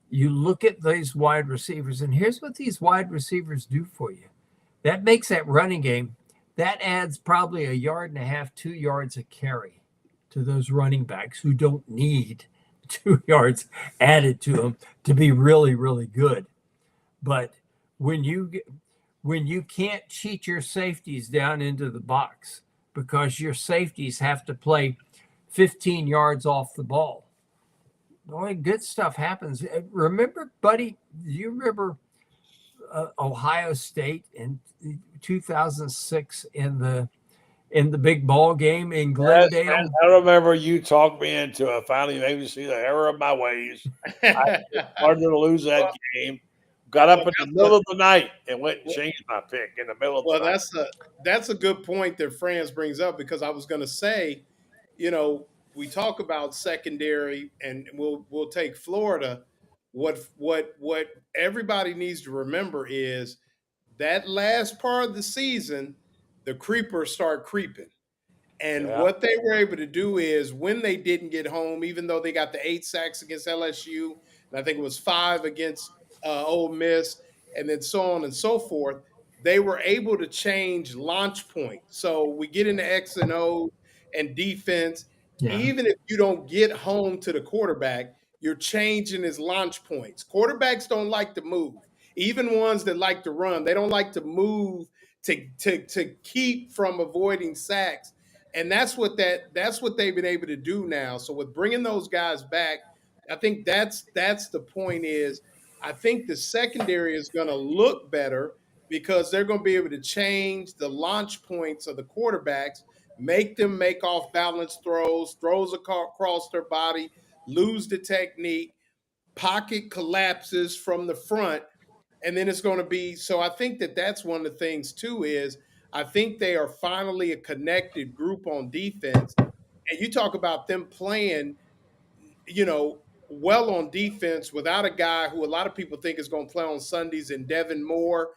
you look at these wide receivers, and here's what these wide receivers do for you. That makes that running game, that adds probably 1.5 yards, 2 yards a carry to those running backs who don't need 2 yards added to them to be really, really good. But when you can't cheat your safeties down into the box because your safeties have to play 15 yards off the ball, boy, good stuff happens. Remember, buddy, do you remember Ohio State in 2006 in the big ball game in Glendale? Yes, I remember you talked me into it. Finally, made me see the error of my ways. I started to lose that game. Got up in the middle of the night and went and changed my pick in the middle of the night. That's a good point that Franz brings up, because I was going to say, we talk about secondary, and we'll take Florida. What everybody needs to remember is that last part of the season, the creepers start creeping. And what they were able to do is, when they didn't get home, even though they got the 8 sacks against LSU, and I think it was 5 against Ole Miss, and then so on and so forth, they were able to change launch point. So we get into X and O and defense. Yeah. Even if you don't get home to the quarterback, you're changing his launch points. Quarterbacks don't like to move. Even ones that like to run, they don't like to move to keep from avoiding sacks. And that's what they've been able to do now. So with bringing those guys back, I think that's the point is, I think the secondary is going to look better because they're going to be able to change the launch points of the quarterbacks, make them make off balance throws across their body, lose the technique, pocket collapses from the front. And then it's going to be, so I think that's one of the things too is, I think they are finally a connected group on defense. And you talk about them playing, well on defense without a guy who a lot of people think is going to play on Sundays in Devin Moore.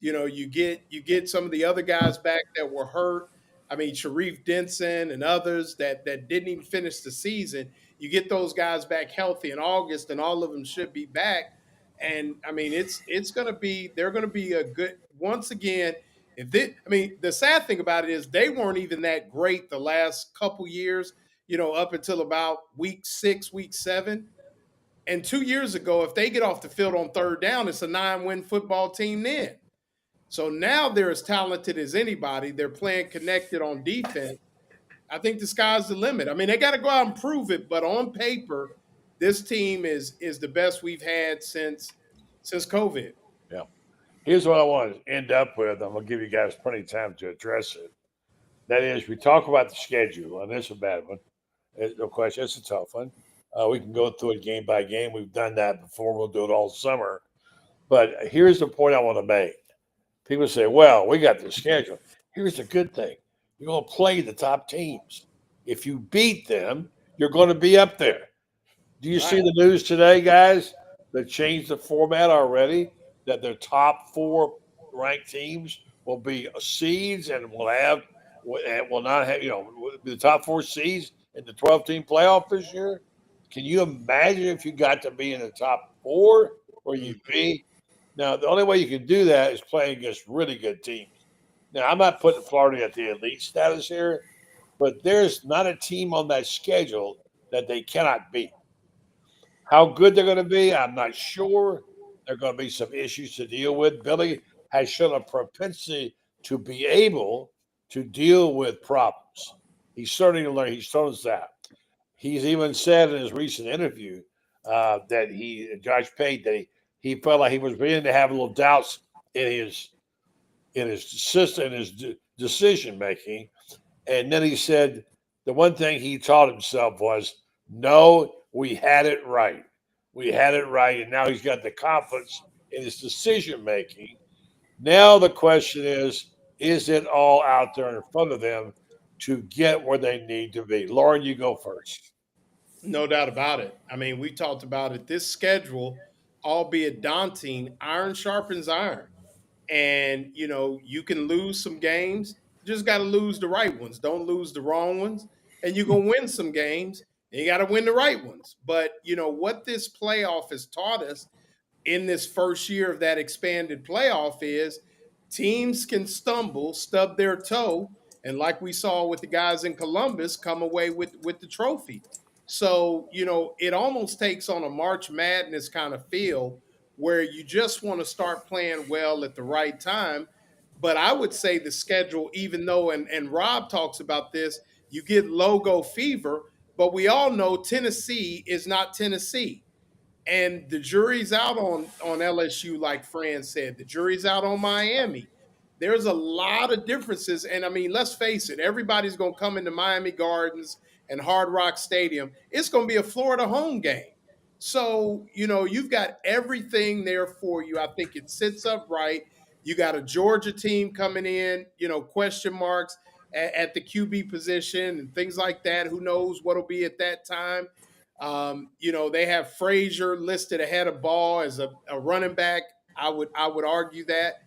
You get some of the other guys back that were hurt. I mean, Sharif Denson and others that didn't even finish the season. You get those guys back healthy in August, and all of them should be back. And I mean, they're going to be a good, once again, the sad thing about it is they weren't even that great the last couple years, up until about week 6, week 7. And 2 years ago, if they get off the field on third down, it's a 9-win football team then. So now they're as talented as anybody. They're playing connected on defense. I think the sky's the limit. I mean, they got to go out and prove it, but on paper, this team is the best we've had since COVID. Yeah. Here's what I want to end up with. I'm going to give you guys plenty of time to address it. That is, we talk about the schedule, and it's a bad one. No question. It's a tough one. We can go through it game by game. We've done that before. We'll do it all summer. But here's the point I want to make. People say, well, we got the schedule. Here's the good thing. You're going to play the top teams. If you beat them, you're going to be up there. Do you see the news today, guys? They changed the format already, that their top 4 ranked teams will be seeds and will not have, the top 4 seeds in the 12-team playoff this year. Can you imagine if you got to be in the top 4 where you'd be? Now, the only way you can do that is playing against really good teams. Now, I'm not putting Florida at the elite status here, but there's not a team on that schedule that they cannot beat. How good they're going to be, I'm not sure. There are going to be some issues to deal with. Billy has shown a propensity to be able to deal with problems. He's certainly learned. He's shown us that. He's even said in his recent interview that Josh Pate, that he felt like he was beginning to have a little doubts in his system, in his decision making. And then he said the one thing he taught himself was, no, we had it right. We had it right, and now he's got the confidence in his decision making. Now the question is it all out there in front of them to get where they need to be? Lauren, you go first. No doubt about it. I mean, we talked about it. This schedule, albeit daunting, iron sharpens iron. And, you can lose some games. You just got to lose the right ones. Don't lose the wrong ones. And you're going to win some games. And you got to win the right ones. But, what this playoff has taught us in this first year of that expanded playoff is teams can stumble, stub their toe, and like we saw with the guys in Columbus, come away with the trophy. So, it almost takes on a March Madness kind of feel where you just want to start playing well at the right time. But I would say the schedule, even though, and Rob talks about this, you get logo fever, but we all know Tennessee is not Tennessee. And the jury's out on LSU, like Fran said. The jury's out on Miami. There's a lot of differences. And I mean, let's face it, everybody's going to come into Miami Gardens and Hard Rock Stadium. It's going to be a Florida home game. So, you've got everything there for you. I think it sits up right. You got a Georgia team coming in, question marks at the QB position and things like that. Who knows what'll be at that time? They have Frazier listed ahead of Ball as a running back. I would argue that,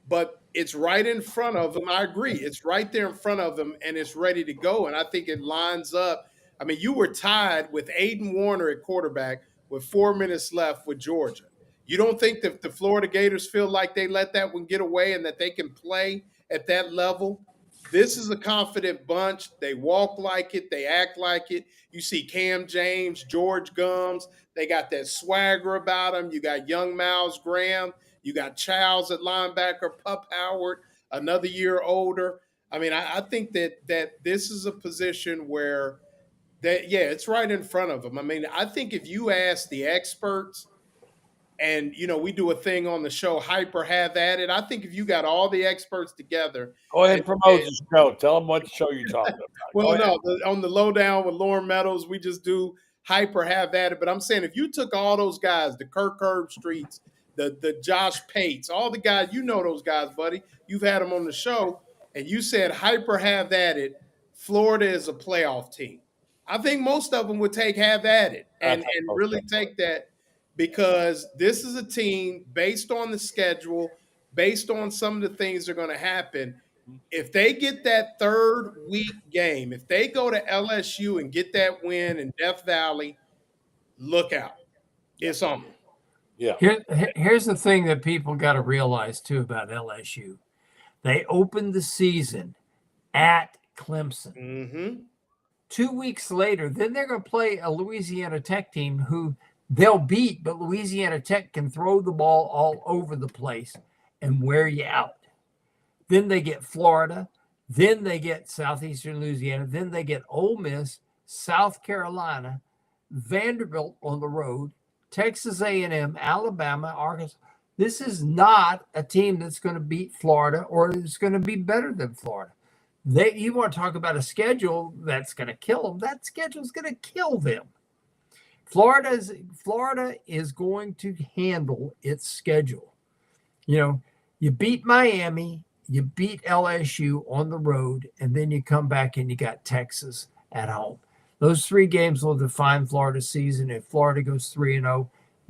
but it's right in front of them. I agree. It's right there in front of them, and it's ready to go. And I think it lines up. I mean, you were tied with Aiden Warner at quarterback with 4 minutes left with Georgia. You don't think that the Florida Gators feel like they let that one get away and that they can play at that level? This is a confident bunch. They walk like it. They act like it. You see Cam James, George Gums. They got that swagger about them. You got young Miles Graham. You got Childs at linebacker, Pup Howard, another year older. I mean, I think that this is a position where it's right in front of them. I mean, I think if you ask the experts, and, we do a thing on the show, Hyper Have At It. I think if you got all the experts together. Go ahead and promote the show. Tell them what show you're talking about. Well, no, on the Lowdown with Lauren Meadows, we just do Hyper Have At It. But I'm saying if you took all those guys, the Kirk Herbstreits, the Josh Pates, all the guys, those guys, buddy. You've had them on the show. And you said Hyper Have At It, Florida is a playoff team. I think most of them would take Have At It and really take that. Because this is a team based on the schedule, based on some of the things that are going to happen. If they get that third week game, if they go to LSU and get that win in Death Valley, look out. It's on them. Yeah. Here's the thing that people got to realize, too, about LSU. They opened the season at Clemson. Mm-hmm. 2 weeks later, then they're going to play a Louisiana Tech team who – they'll beat, but Louisiana Tech can throw the ball all over the place and wear you out. Then they get Florida. Then they get Southeastern Louisiana. Then they get Ole Miss, South Carolina, Vanderbilt on the road, Texas A&M, Alabama, Arkansas. This is not a team that's going to beat Florida or is going to be better than Florida. You want to talk about a schedule that's going to kill them. That schedule is going to kill them. Florida is going to handle its schedule. You beat Miami, you beat LSU on the road, and then you come back and you got Texas at home. Those 3 games will define Florida's season. If Florida goes 3-0,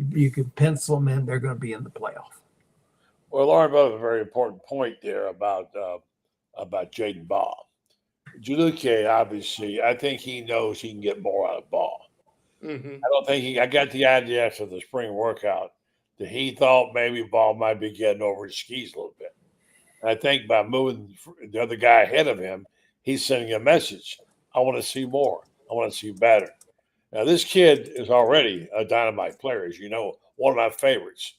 you can pencil them in. They're going to be in the playoff. Well, Lauren brought up a very important point there about Jaden Ball. Juluke, obviously, I think he knows he can get more out of Ball. Mm-hmm. I don't think I got the idea after the spring workout that he thought maybe Ball might be getting over his skis a little bit. And I think by moving the other guy ahead of him, he's sending a message. I want to see more. I want to see better. Now, this kid is already a dynamite player, as you know, one of my favorites.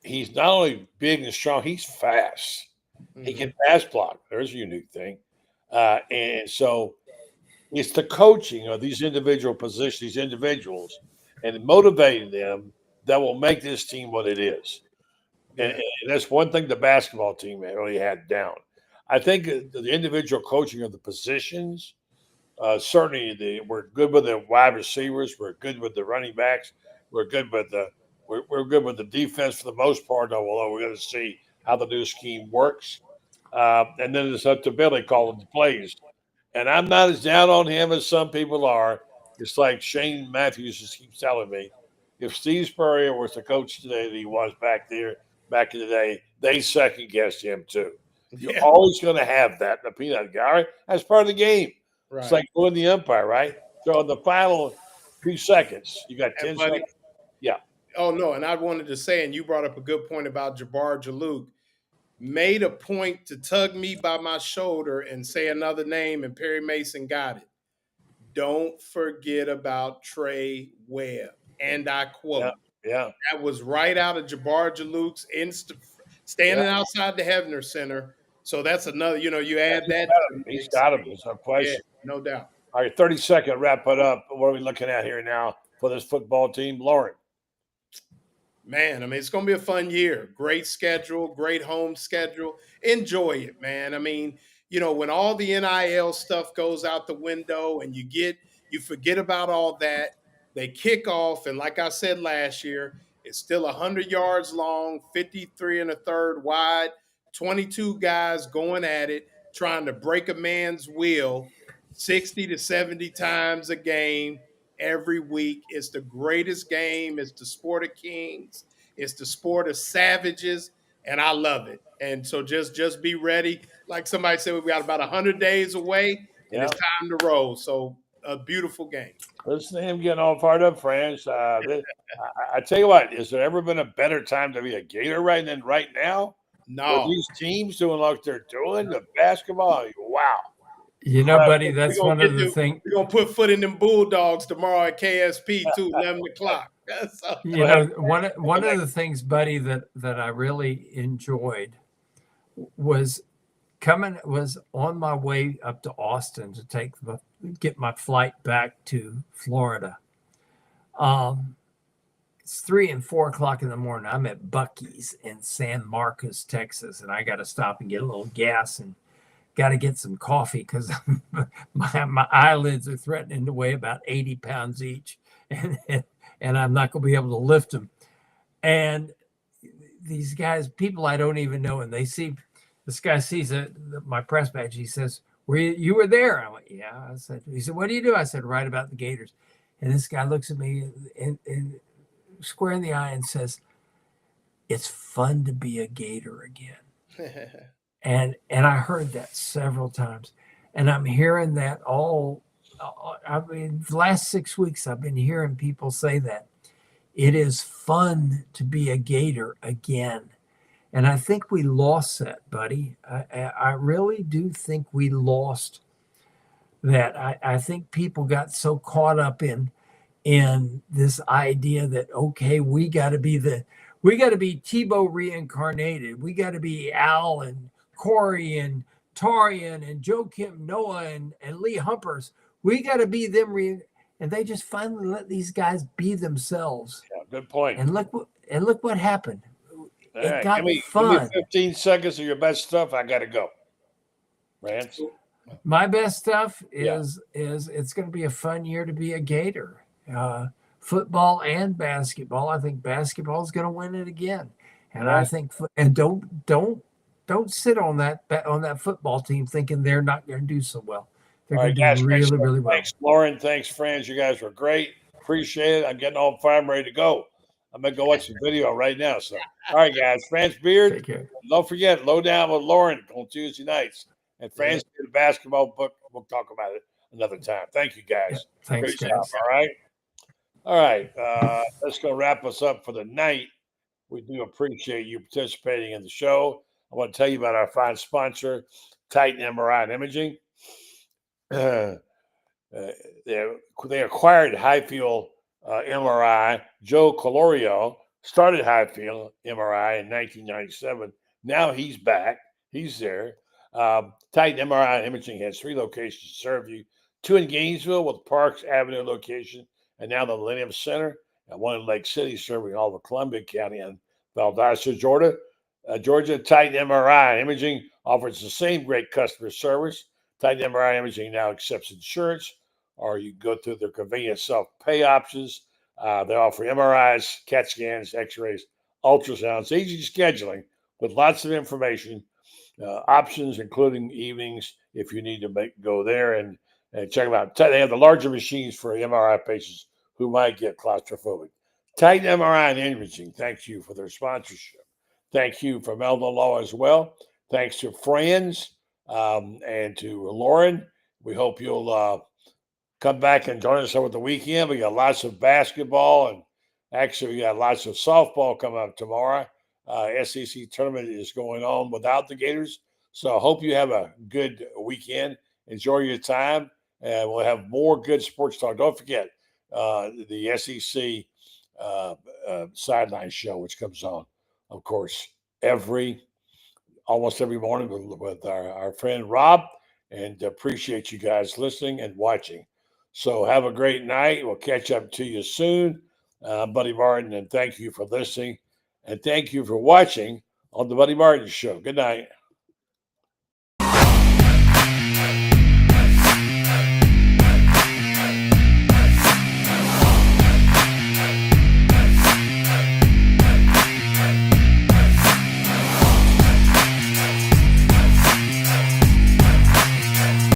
He's not only big and strong, he's fast. Mm-hmm. He can pass block. There's a unique thing. And so it's the coaching of these individual positions, these individuals, and motivating them that will make this team what it is. And that's one thing the basketball team really had down. I think the individual coaching of the positions, certainly we're good with the wide receivers. We're good with the running backs. we're good with we're good with the defense for the most part. Although we're going to see how the new scheme works, and then it's up to Billy calling the plays. And I'm not as down on him as some people are. It's like Shane Matthews just keeps telling me, if Steve Spurrier was the coach today that he was back in the day, they second guessed him too. You're Yeah, always going to have that in the peanut gallery. That's part of the game. It's right. like doing the umpire, right? So in the final 2 seconds, you got And 10 buddy, seconds. Yeah. oh no, and I wanted to say, and you brought up a good point about Jabbar Jalouk. Made a point to tug me by my shoulder and say another name, and Perry Mason got it. Don't forget about Trey Webb. And I Yeah. quote, Yeah. that was right out of Jabbar Jalouk's standing outside the Hefner Center. So that's another, you add that to the He's mix. got him. There's no Yeah, question. no doubt. All right, 30-second wrap it up. What are we looking at here now for this football team? Lauren. Man, I mean, it's going to be a fun year. Great schedule, great home schedule. Enjoy it, man. I mean, when all the NIL stuff goes out the window and you forget about all that, they kick off. And like I said last year, it's still 100 yards long, 53 and a third wide, 22 guys going at it, trying to break a man's will 60 to 70 times a game every week. It's the greatest game. It's the sport of kings. It's the sport of savages, and I love it. And so just be ready. Like somebody said, we got about 100 days away, and it's time to roll. So a beautiful game. Listen to him getting all fired up, Franz. I tell you what, has there ever been a better time to be a Gator than right now? No. With these teams doing like they're doing, the basketball, wow. Buddy, that's one of the things. We're going to put foot in them Bulldogs tomorrow at KSP, too, 11 o'clock. One of the things, buddy, that I really enjoyed was on my way up to Austin to get my flight back to Florida. It's 3 and 4 o'clock in the morning. I'm at Buc-ee's in San Marcos, Texas, and I got to stop and get a little gas and got to get some coffee because my eyelids are threatening to weigh about 80 pounds each, and I'm not going to be able to lift them. And these guys, people I don't even know, and this guy sees my press badge. He says, you were there? I went, yeah. He said, what do you do? I said, write about the Gators. And this guy looks at me and square in the eye and says, it's fun to be a Gator again. And I heard that several times, and I'm hearing that the last 6 weeks, I've been hearing people say that it is fun to be a Gator again. And I think we lost that, buddy. I really do think we lost that. I think people got so caught up in this idea that, okay, we got to be Tebow reincarnated. We got to be Al and Corey and Tarian and Joakim Noah and Lee Humpers. We got to be them. And they just finally let these guys be themselves. Yeah, good point. And look what happened. It got fun. Give me 15 seconds of your best stuff. I got to go. Rance? My best stuff is it's going to be a fun year to be a Gator. Football and basketball. I think basketball is going to win it again. And I think don't sit on that football team thinking they're not going to do so well. They're going to do really, really well. Thanks, Lauren. Thanks, Franz. You guys were great. Appreciate it. I'm getting all fired. I'm ready to go. I'm going to go watch the video right now. So, all right, guys. Franz Beard. Take care. Don't forget, Low Down with Lauren on Tuesday nights. And Franz did a basketball book. We'll talk about it another time. Thank you, guys. Yeah, thanks, great guys. job, all right. Let's go wrap us up for the night. We do appreciate you participating in the show. I want to tell you about our fine sponsor, Titan MRI and Imaging. They acquired Highfield MRI. Joe Colorio started Highfield MRI in 1997. Now he's back. He's there. Titan MRI and Imaging has 3 locations to serve you. 2 in Gainesville with Parks Avenue location, and now the Millennium Center, and 1 in Lake City serving all of Columbia County and Valdosta, Georgia. Titan MRI and Imaging offers the same great customer service. Titan MRI Imaging now accepts insurance, or you go through their convenient self-pay options. They offer MRIs, CAT scans, X-rays, ultrasounds, easy scheduling with lots of information, options, including evenings if you need to go there and check them out. They have the larger machines for MRI patients who might get claustrophobic. Titan MRI and Imaging, thank you for their sponsorship. Thank you from Elder Law as well. Thanks to Franz and to Lauren. We hope you'll come back and join us over the weekend. We got lots of basketball, and actually we got lots of softball coming up tomorrow. SEC tournament is going on without the Gators. So I hope you have a good weekend. Enjoy your time, and we'll have more good sports talk. Don't forget the SEC Sideline Show, which comes on, of course, almost every morning with our friend Rob, and appreciate you guys listening and watching. So have a great night. We'll catch up to you soon. Buddy Martin, and thank you for listening, and thank you for watching on the Buddy Martin Show. Good night.